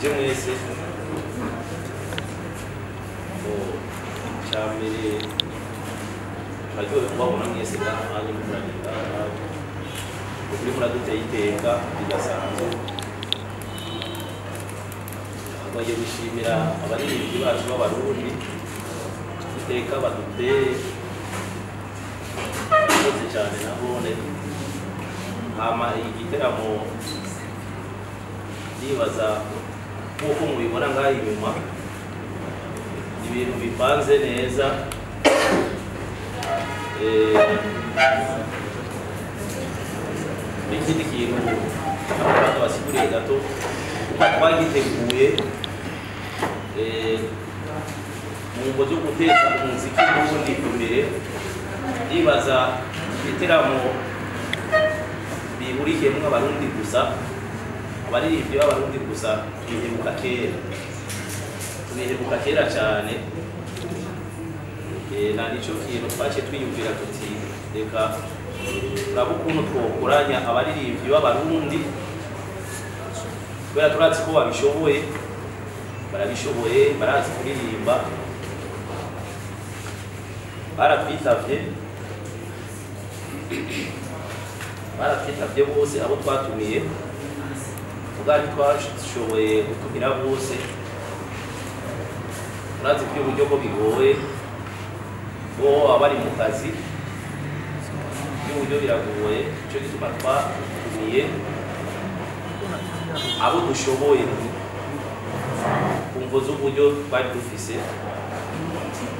ndabaramukije mwese cyambere baryohe kubabona mwese kandi muragira kuri muraduteye iteka bidasanzwe bagiye gushimira abaririmbyi bacu b'abarundi iteka baduteye murakoze cyane nabone hama igiteramo ndibaza nk'uko mubibona ngaho inyuma ibintu bipanze neza ikindi kintu abantu basiguriye gato twagiteguye mu ngo zo guteza umuziki n'ubundi imbere ndibaza ibiteramo bihurikiyemo abarundi gusa abaririmbyi b'abarundi gusa tubiheruka kera cyane na nicyo kintu twaciye twiyumvira tuti reka turaba ukuntu twokoranya abaririmbyi b'abarundi kubera turazi ko barabishoboye barazi kuririmba baratwitabye bose abo twatumiye ubwari twashoboye gutumira bose turazi ko uburyo ko bigoye bo abari mu kazi y'uburyo biragoye icyo gituma twatumiye abo dushoboye ku mvo z'uburyo twari dufise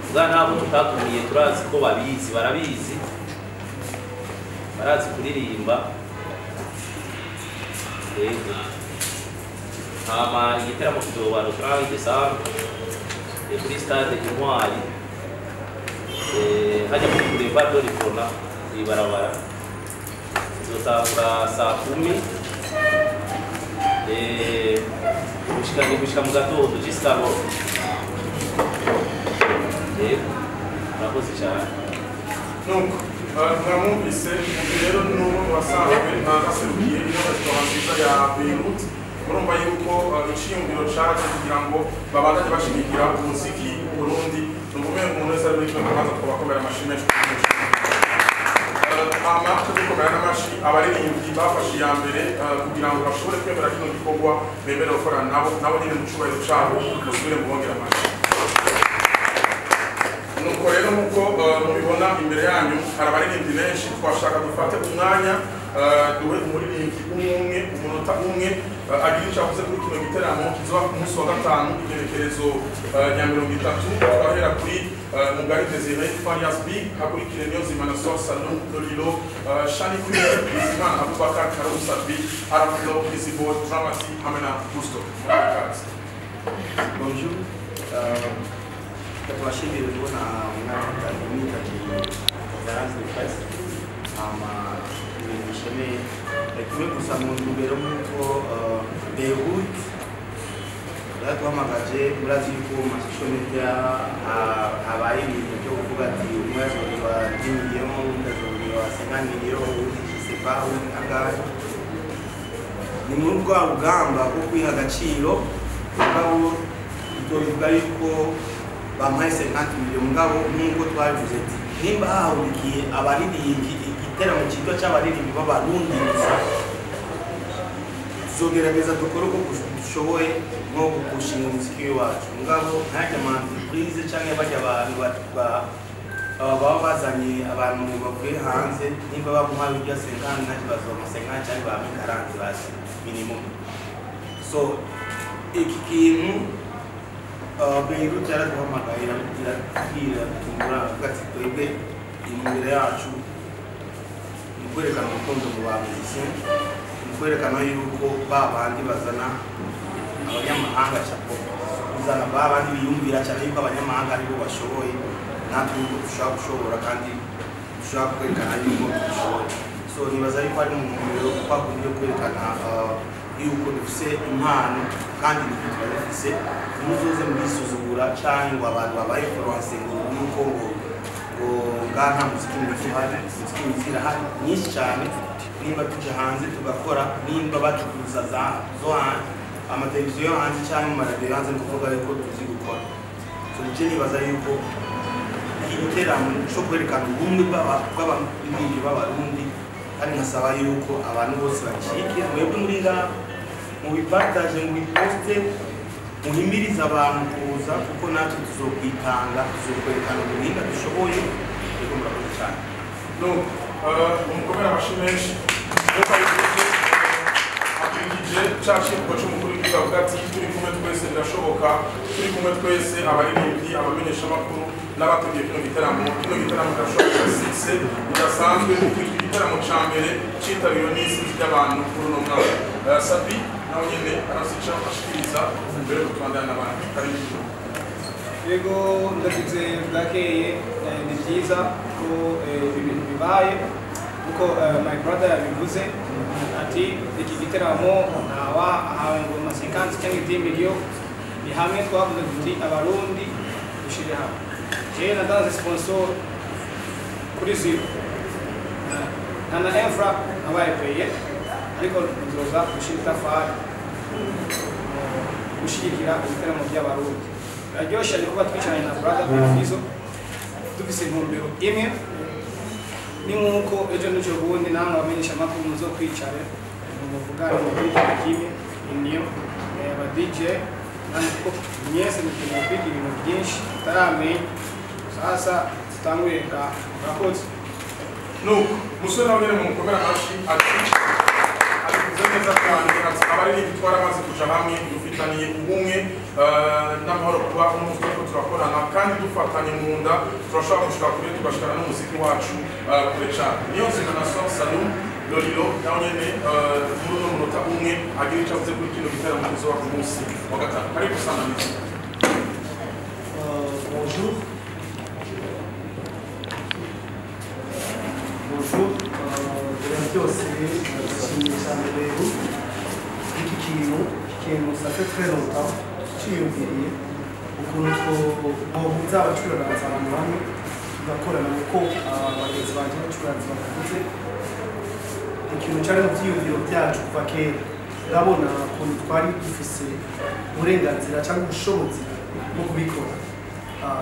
ubwa nabo tutatumiye turazi ko barabizi barazi kuririmba hama igiteramo kizoba le 30 décembre kuri stade Intwari hajya kuri boulevard de l'Ikona ibarabara zizotangura saa 10 gushika mu gatondo gisabo murakoze cyane nuko mwamwumvise rero n'ubu wasanzwe aserukiye ino resitora nziza ya Beirut murumva yuko iciyumviro caje kugira ngo babandanye bashigikira umuziki Burundi n'umumenya umuntu wese ari muri kino kibanza twabakomera amashyi menshi hama tugikomera n'amashyi abaririmbyi bafashe iya mbere kugira ngo bashobore kwemera kino gikorwa bemere gukorana nabo nyine mu cubahiro cabo musubire mubongera amashyi nuko rero nkuko mubibona imbere yanyu hari abaririmbyi benshi twashaka dufate umwanya duhe umuririmbyi umwe umunota umwe agira icyo avuze kuri kino giteramo kizoba ku munsi wa gatanu igerekerezo rya 30 twahera kuri Mugari Desire Farias B hakurikire Niyonzima na Source Salon Lolilo Shani Queen Bizimana Abubakar Karusa B Araflo Isibo Dramati Hamena Gusto. Bonjour. Twashimiye kubona umwaka garanti de presse bishimiye kimwe gusa mu ntumbero nk'uko Beirut yatwamagaje murazi ko mu social media habaye ibintu byo kuvuga ati umwaka wa 10 miliyoni wa 50 miliyoni sepa angahe ni muri rwa rugamba rwo kwiha agaciro ngabo bivuga yuko bamuhaye 50 miliyoni ngabo nk'uko twabivuze ati nimba hahurikiye abaririmbyi igiteramo cyitwa cy'abaririmbyi b'abarundi gusa tuzogerageza dukore uko dushoboye nko gushinga umuziki wacu ngabo ntajya mu entreprise cyangwa bajya abantu baba bazanye abantu bavuye hanze nimba bamuhaye ibya 50 nta kibazo mu 50 cyangwa ba 40 basi minimum so iki kintu Beirut yaraduhamagaye irabwira tungura gati twebwe imbere yacu ni kwerekana urukundo mu bamuziki ni kwerekana yuko babandi bazana abanyamahanga cyako uzana babandi biyumvira cyane yuko abanyamahanga aribo bashoboye natwe uko dushaka gushobora kandi dushaka kwerekana yuko dushoboye so nibaza yuko ari mu mbero kwakunze kwerekana yuko dufise impano kandi dufite dufise muzoze mubisuzugura cyangwa abantu babaye influence ngo ngana muziki muzira hari nyinshi cyane nimba tuje hanze tugakora nimba bacukuza za amateleviziyo yo hanze cyangwa amaradiyo hanze ni ukuvuga yuko tuzi gukora nicyo nibaza yuko iki giteramo cyo kwerekana ubumwe bw'abaririmbyi b'abarundi kandi nkasaba yuko abantu bose bashyigikira mwebwe muri ngaha mubipataje mubiposte muhimiriza abantu kuza kuko natwe tuzokwitanga tuzokwerekana ubuhinga dushoboye ariko murakoze cyane umukomera amashyi menshi nk'uko abivuze akurikije cya kivugo cy'umukuru w'igihugu avuga ati turi kumwe twese birashoboka turi kumwe twese abaririmbyi abamenyeshamakuru n'abateguye kino gitaramo kirashoboka sise bidasanzwe kuko iki gitaramo cya mbere cyitabiriwe n'isi ry'abantu kuri uno mwaka Sabi nawe nyine arasica ashikiriza mbere yo kutubandana n'abandi kari yego ndagize bwakeye ni byiza ko ibintu bibaye kuko my brother yabivuze ati iki giteramo ntawa ahawe ngo amasekansi cyangwa 10 miliyoni ni hamwe twavuze tuti abarundi dushire hamwe jewe natanze sponsor kuri zero na infra abaye peye ariko nzoza gushira itafari gushigikira ibiteramo by'abarundi biraryoshye ni kuba twicaranye na brother Bizo dufise intumbero imwe ni nk'uko ejo n'ejo bundi namwe abamenyesha amakuru muzo kwicare muvugane mu kwiga kimwe niyo aba DJ kandi ko nyese mukeneye kwiga ibintu byinshi taramenya sasa tutangure gakoze nuko musore nawe mu mukomera amashyi abivuze neza cyane ati abaririmbyi twaramaze kuja hamwe dufitaniye ubumwe n'amahoro kuba n'umutwe ko turakorana kandi dufatanye mu nda turashobora gushika kure tugashikana n'umuziki wacu kure cyane niyo nzima na Salum Lolilo nawe nyene muri uno munota umwe agira icyo avuze kuri kino gitaramo kizoba ku munsi wa gatanu kari gusananiza bonjour byose bishimisha rero iki kintu ça fait très longtemps cyiyumviriye ukuntu twohuza abacuranzi abantu bamwe tugakorana kuko abagenzi banjye bacuranzi bakavuze ikintu cyari mu byiyumviro byacu kuva kera urabona ukuntu twari dufise uburenganzira cyangwa ubushobozi bwo kubikora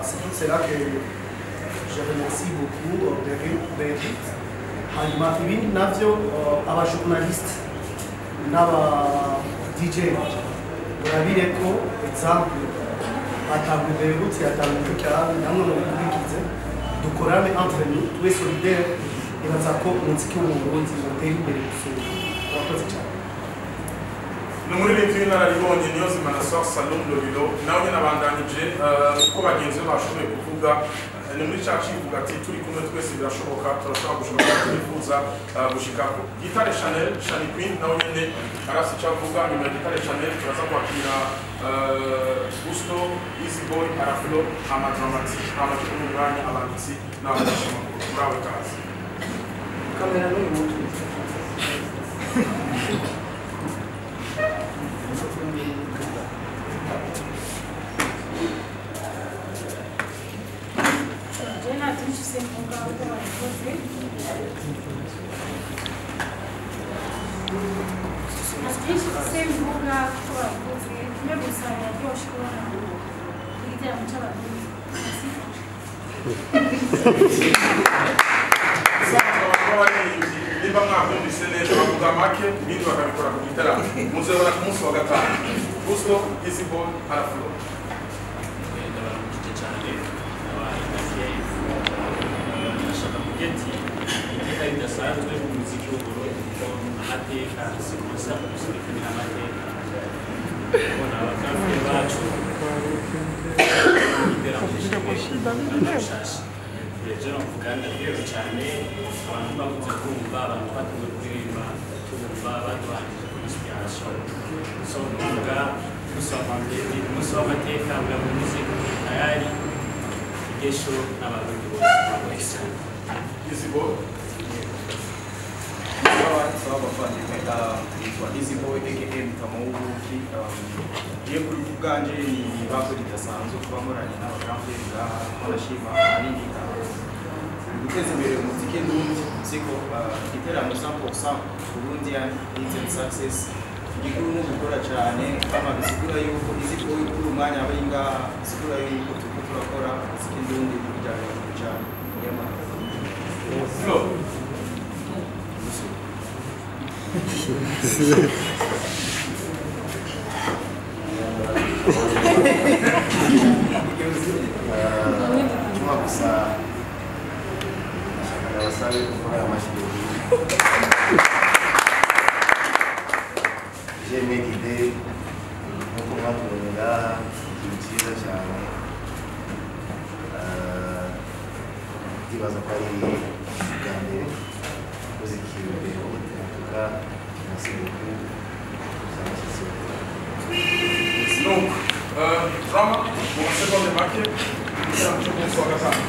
c'est pour cela que je remercie beaucoup David hanyuma ibindi navyo abajournaliste n'aba DJ urabire ko exemple atangwe Beirut yatangwe cyane namwe mu bigize dukorane entre nous tous solidaires ibaza ko umuziki w'umurundi uteye imbere gusura abakozi cyane n'umuririmbyi w'inararibonye niyo zima na Salum Lolilo nawe nyine abandanije uko bagenzi be bashoboye kuvuga ni muri cya kivuga ati turi kumwe twese birashoboka turashobora gushobora twifuza gushikako Gitare Chanel Shani Queen nawe nyine arasi icyo avuga nyuma ya Gitare Chanel turaza kwakira Gusto Easy Boy Araflo Amadramati amacupa mu mwanya abanditsi n'abanyeshamakuru murawe kazi kamera n'uyu muntu niba mwabyumvise neza bavuga make ibindi bakabikora ku gitaramo muzabona ku munsi wa gatanu Gusto Easy Boy Araflo iteka ridasanzwe mu muziki w'uburundi kuko amateka sikosa gusilikana amateka ubona abakafure bacu iterambere rero mvuga ndaryohewe cyane abantu bakunze kumva abantu bakunze kuririmba tumva baduhanije kuri inspiration so mvuga umunsi w'amateka bwa buri muziki tayari igesho n'abarundi bose bakoze Easy Boy abavandimwe yitwa Easy Boy aka Mutamubuki iyo kuri bwanje ni bako ridasanzwe kuba muranye n'abagramfere ngaha barashima hanini guteza imbere umuziki ndundi siko igiteramo 100% Burundian Hidden Success igikuru ni ugukora cyane kama bisigura yuko izi ko uri umwanya aba ngaha bisigura yuko turiko turakora ikindi undi bijyanye cyane cuma gusa abasabe gukora amashuri j'aime guider nkuko mwatubonye ngaha ikintu cyiza cyane ndibaza ko ari bwa mbere uzikiriwe utuka nasibuku zamashyitsi Donc, drama, mu masegonde make igitaramo cyo ku munsi wa gatanu.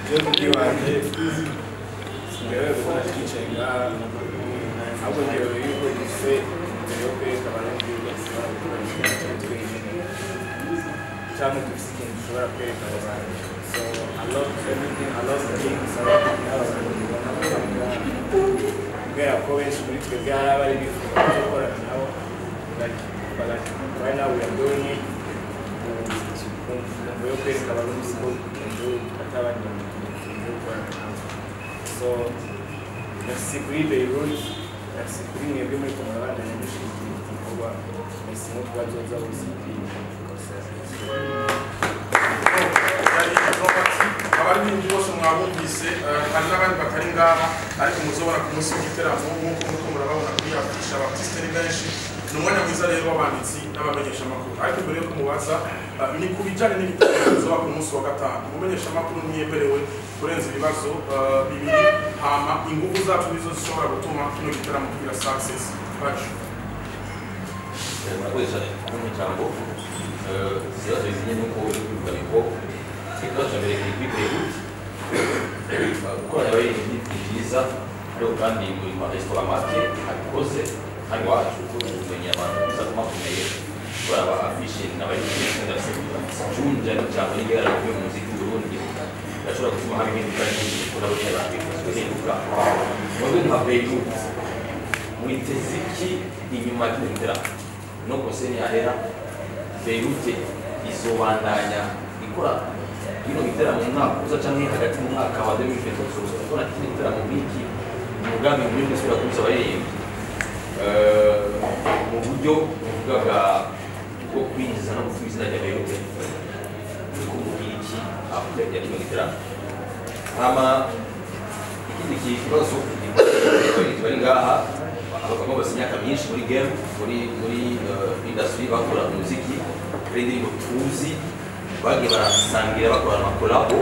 Yo kukiwanje singewe gukora kicenga ahubwo ngewe yuko dufite mbere yo kwereka abarundi yuko dushobora gukora ikintu twenyine cyangwa dufite ikintu dushobora kwereka abantu. So I love everything, I love the things surrounding us kubera ko benshi muri twebwe hari abari bifuza cyo gukorana nabo but right now we are doing it kumva yo kwereka abarundi ko inzu atabanye. So, merci kuri Beirut, merci kuri mwebwe muri kumurabana n'umushinga igikorwa, merci no kubazoza ubuziki abaririmbyi bose mwabumvise hari n'abandi batari ngaha ariko muzobona ku munsi w'igiteramo nk'uko muriko murababona kuri afisha abatisite ni benshi. Ni umwanya mwiza rero w'abanditsi n'abamenyeshamakuru, ariko mbere yo kumubaza ni ku bijyanye n'ibiteramo bizoba ku munsi wa gatanu. Umumenyeshamakuru ntiyemerewe kurenza ibibazo bibiri, hama ingufu zacu nizo zishobora gutuma kino giteramo kigira success. Murakoze cyane n'umuryango ikibazo bizinye n'uko uri kubivuga niko ikibazo mbere kiri kuri Beirut gukora abaririmbyi ni byiza ariko kandi muri maresitora make abikoze hano iwacu kumenya abantu bizatuma bakomeye kubera aba afishe n'abaririmbyi junja cyangwa n'igara ryo mu muziki w'Uburundi birashobora gutuma haba impinduka nyinshi kuko nabo nyine babikozwe hinduka mwebwe nka Beirut mwiteze iki inyuma y'ikino giteramo no konseni yahera Beirut izobandanya ikora kino giteramo mu mwaka uza cyangwa hagati mu mwaka wa 2023 kubona kino giteramo nk'iki umugambi muri gusubira kubuza abaririmbyi mu buryo buvuga bwo kwinjiza no gutuma izina rya Beirut kumubwira iki afite ya kino giteramo. Hama ikindi kibazo bari ngaha abagabo basinya imyaka myinshi muri game muri industry bakora umuziki kandi indirimbo tuzi bagiye barasangira bakora amakolabo.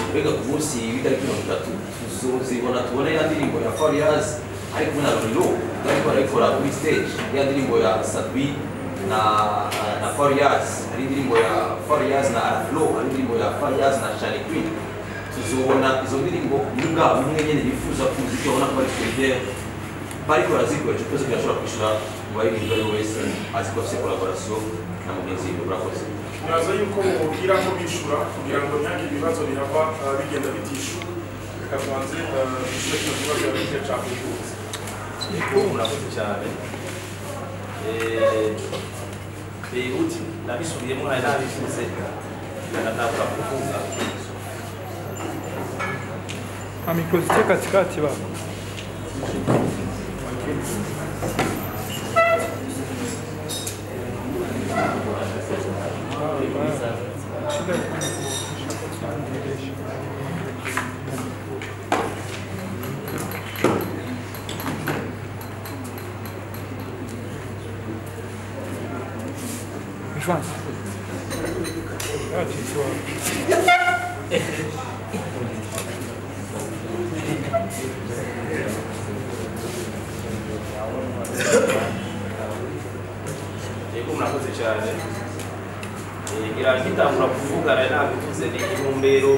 Mbega ku munsi w'itariki 30 tuzozibona tubone ya ndirimbo ya Fariaz ari kumwe na Lilo ariko barayikora kuri stage, ya ndirimbo ya Sadwi na Fariaz, ari indirimbo ya Fariaz na Aflo, ari indirimbo ya Fariaz na Shani Queen. Tuzobona izo ndirimbo n'ubwa bumwe nyene bifuza kumuziki ubona ko bari kwegera bariko barazikora cyo kwese byashobora kwishura mu baririmbyi bari wese aziko afite collaboration na mugenzi we. Murakoze. Naza yuko mubwira ko bishura kugira ngo ntihagire ibibazo bihava bigenda bitishu. Reka tubanze bishyure kino kibazo yabigiye cyangwa igihuza. Murakoze cyane. Beirut nabisubiyemo hari n'abifuze natavuga kuvuga amikozite katikati baba João. Ah, yego murakoze cyane ngira ngitangura kuvugana nabivuze ni intumbero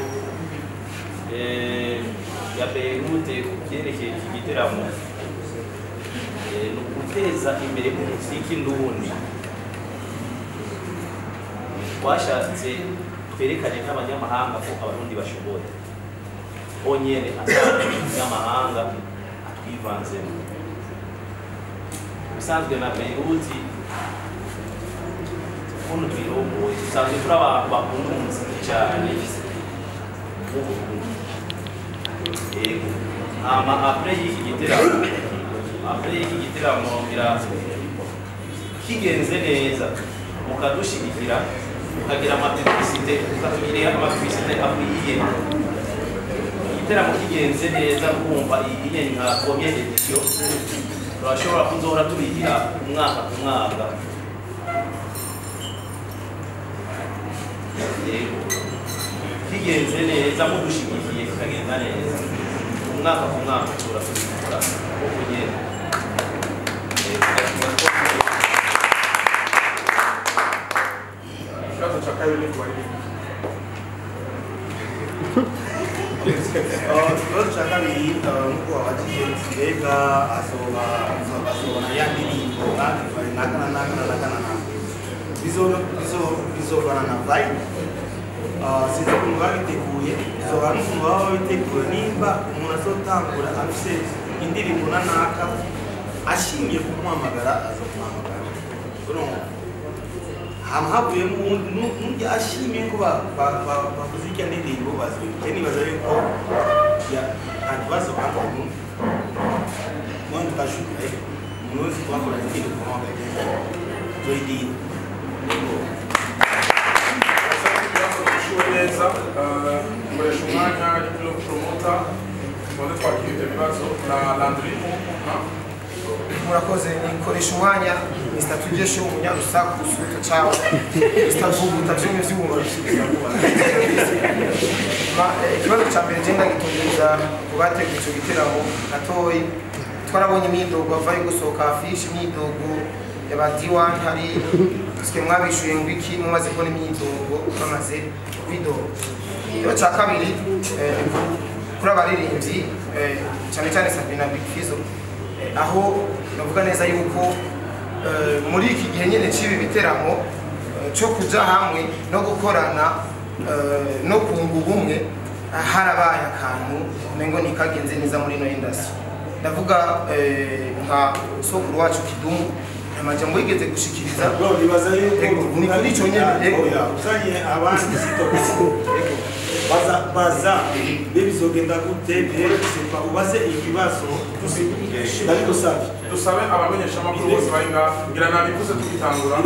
ya Beirute ku byerekeye iki giteramo ni uguteza imbere umuziki ndundi twashatse twerekane nk'abanyamahanga ko abarundi bashoboye bonyene atanyamahanga atwivanzemo bisanzwe na Beirute ukuntu twirongoye dusanzwe turi abantu bakunda umuziki cyane mu Burundi yego hama après y'iki giteramo ngira kigenze neza mukadushigikira mukagira amapublicité mukatugirira amapublicité akwiye igiteramo kigenze neza kumva iyi nka première edition turashobora kuzohora tubigira umwaka ku mwaka yego kigenze neza mudushigikiye kikagenda neza umwaka ku mwaka turasubira uko nyene ikibazo cya kabiri ku bari ikibazo cya kabiri nk'uko wabajije mbega asobona ya ndirimbo nakana bizovana na vibe sinzi ukuntu babiteguye bizovana n'ukuntu baba babiteguye nimba umuntu azotangura afise indirimbo nanaka ashimye kumuhamagara azomuhamagara hama havuyemo n'undi ashimye ko bakoze irya ndirimbo bazoyike nibaza yuko ntakibazo kandi mwanya tukashukira umuntu wese twakoranye indirimbo kumuhamagara zoyidini neza nkoresha umwanya yo promota none twakira ibyo bibazo na Landry murakoze nikoresha umwanya Mr. Tujeshe umunyarusaku suto cyawe Mr. Vugu tavyumye vy'ubumva ikibazo cya mbere genda gitunguza kubategura icyo giteramo gatoyi twarabonye imyidogo avaye gusohoka afishe imyidogo y'abadiwani hari sike mwabishuye ngwiki mumaze kubona imyidogo bamaze kwidoga ikibazo cya kabiri kuri abaririmbyi cyane cyane Sabina Big Fizzo aho navuga neza yuko muri iki gihe nyine cy'ibi biteramo cyo kuja hamwe no gukorana no kunga ubumwe harabaye akantu umengo nikagenze neza muri no industry ndavuga nka sokuru wacu Kidumu amajambo yigeze gushikiriza nibaza yuko ni kuri icyo nyine uzanye abandi baza bizogenda gute sepa ubaze ibibazo ndabigusabye dusabe abamenyesha amakuru bose bari ngaha ngira nabivuze tukitangura